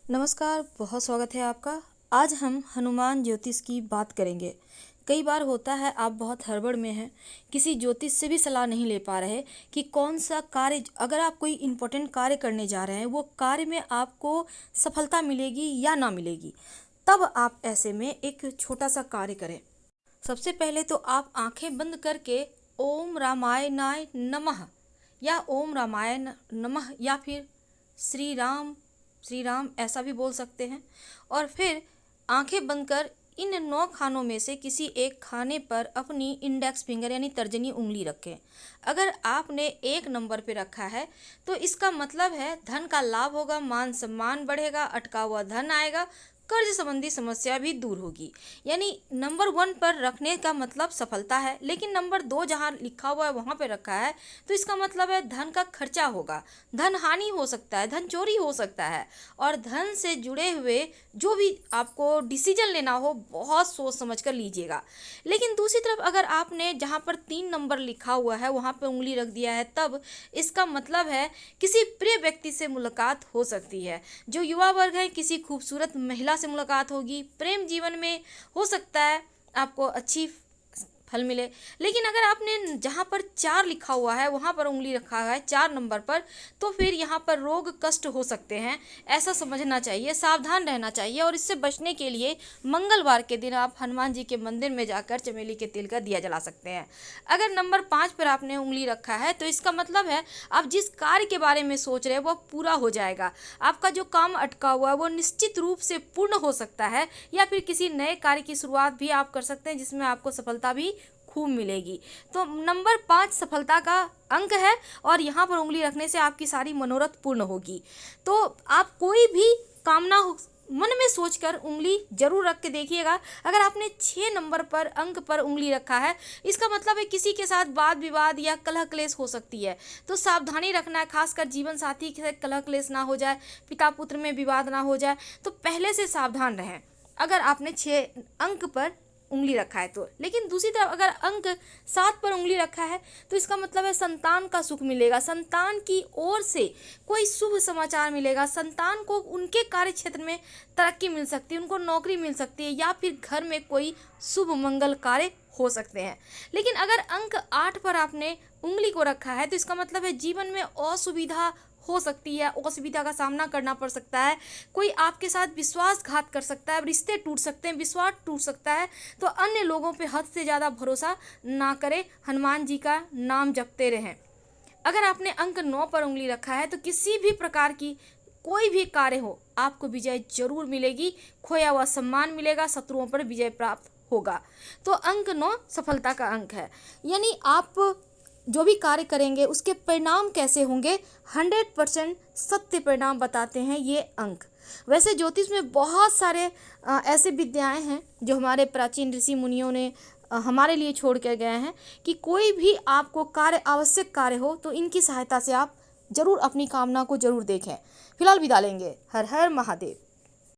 नमस्कार, बहुत स्वागत है आपका। आज हम हनुमान ज्योतिष की बात करेंगे। कई बार होता है आप बहुत हड़बड़ में हैं, किसी ज्योतिष से भी सलाह नहीं ले पा रहे कि कौन सा कार्य, अगर आप कोई इम्पोर्टेंट कार्य करने जा रहे हैं, वो कार्य में आपको सफलता मिलेगी या ना मिलेगी। तब आप ऐसे में एक छोटा सा कार्य करें। सबसे पहले तो आप आंखें बंद करके ओम रामायणाय नमः या ओम रामायण नमः या फिर श्री राम ऐसा भी बोल सकते हैं। और फिर आंखें बंद कर इन 9 खानों में से किसी एक खाने पर अपनी इंडेक्स फिंगर यानी तर्जनी उंगली रखें। अगर आपने 1 नंबर पे रखा है तो इसका मतलब है धन का लाभ होगा, मान सम्मान बढ़ेगा, अटका हुआ धन आएगा, कर्ज संबंधी समस्या भी दूर होगी। यानी नंबर 1 पर रखने का मतलब सफलता है, लेकिन नंबर 2 जहाँ लिखा हुआ है वहाँ पे रखा है तो इसका मतलब है धन का खर्चा होगा, धन हानि हो सकता है, धन चोरी हो सकता है। और धन से जुड़े हुए जो भी आपको डिसीजन लेना हो बहुत सोच समझ कर लीजिएगा। लेकिन दूसरी तरफ अगर आपने जहाँ पर 3 नंबर लिखा हुआ है वहाँ पर उंगली रख दिया है, तब इसका मतलब है किसी प्रिय व्यक्ति से मुलाकात हो सकती है। जो युवा वर्ग है, किसी खूबसूरत महिला से मुलाकात होगी, प्रेम जीवन में हो सकता है आपको अच्छी फल मिले। लेकिन अगर आपने जहाँ पर 4 लिखा हुआ है वहाँ पर उंगली रखा है 4 नंबर पर, तो फिर यहाँ पर रोग कष्ट हो सकते हैं, ऐसा समझना चाहिए, सावधान रहना चाहिए। और इससे बचने के लिए मंगलवार के दिन आप हनुमान जी के मंदिर में जाकर चमेली के तेल का दिया जला सकते हैं। अगर नंबर 5 पर आपने उंगली रखा है तो इसका मतलब है आप जिस कार्य के बारे में सोच रहे हैं वह पूरा हो जाएगा। आपका जो काम अटका हुआ है वो निश्चित रूप से पूर्ण हो सकता है, या फिर किसी नए कार्य की शुरुआत भी आप कर सकते हैं जिसमें आपको सफलता भी खूब मिलेगी। तो नंबर 5 सफलता का अंक है और यहाँ पर उंगली रखने से आपकी सारी मनोरथ पूर्ण होगी। तो आप कोई भी कामना मन में सोचकर उंगली जरूर रख के देखिएगा। अगर आपने 6 नंबर पर अंक पर उंगली रखा है, इसका मतलब है किसी के साथ वाद विवाद या कलह क्लेश हो सकती है, तो सावधानी रखना है, खासकर जीवन साथी से कलह क्लेश ना हो जाए, पिता पुत्र में विवाद ना हो जाए, तो पहले से सावधान रहें अगर आपने 6 अंक पर उंगली रखा है तो। लेकिन दूसरी तरफ अगर अंक 7 पर उंगली रखा है तो इसका मतलब है संतान का सुख मिलेगा, संतान की ओर से कोई शुभ समाचार मिलेगा, संतान को उनके कार्य क्षेत्र में तरक्की मिल सकती है, उनको नौकरी मिल सकती है, या फिर घर में कोई शुभ मंगल कार्य हो सकते हैं। लेकिन अगर अंक 8 पर आपने उंगली को रखा है तो इसका मतलब है जीवन में असुविधा हो सकती है, असुविधा का सामना करना पड़ सकता है, कोई आपके साथ विश्वासघात कर सकता है, रिश्ते टूट सकते हैं, विश्वास टूट सकता है। तो अन्य लोगों पे हद से ज़्यादा भरोसा ना करें, हनुमान जी का नाम जपते रहें। अगर आपने अंक 9 पर उंगली रखा है तो किसी भी प्रकार की कोई भी कार्य हो आपको विजय जरूर मिलेगी, खोया हुआ सम्मान मिलेगा, शत्रुओं पर विजय प्राप्त होगा। तो अंक 9 सफलता का अंक है। यानी आप जो भी कार्य करेंगे उसके परिणाम कैसे होंगे, 100% सत्य परिणाम बताते हैं ये अंक। वैसे ज्योतिष में बहुत सारे ऐसे विद्याएं हैं जो हमारे प्राचीन ऋषि मुनियों ने हमारे लिए छोड़ कर गए हैं, कि कोई भी आपको कार्य, आवश्यक कार्य हो तो इनकी सहायता से आप जरूर अपनी कामना को जरूर देखें। फिलहाल विदा लेंगे। हर हर महादेव।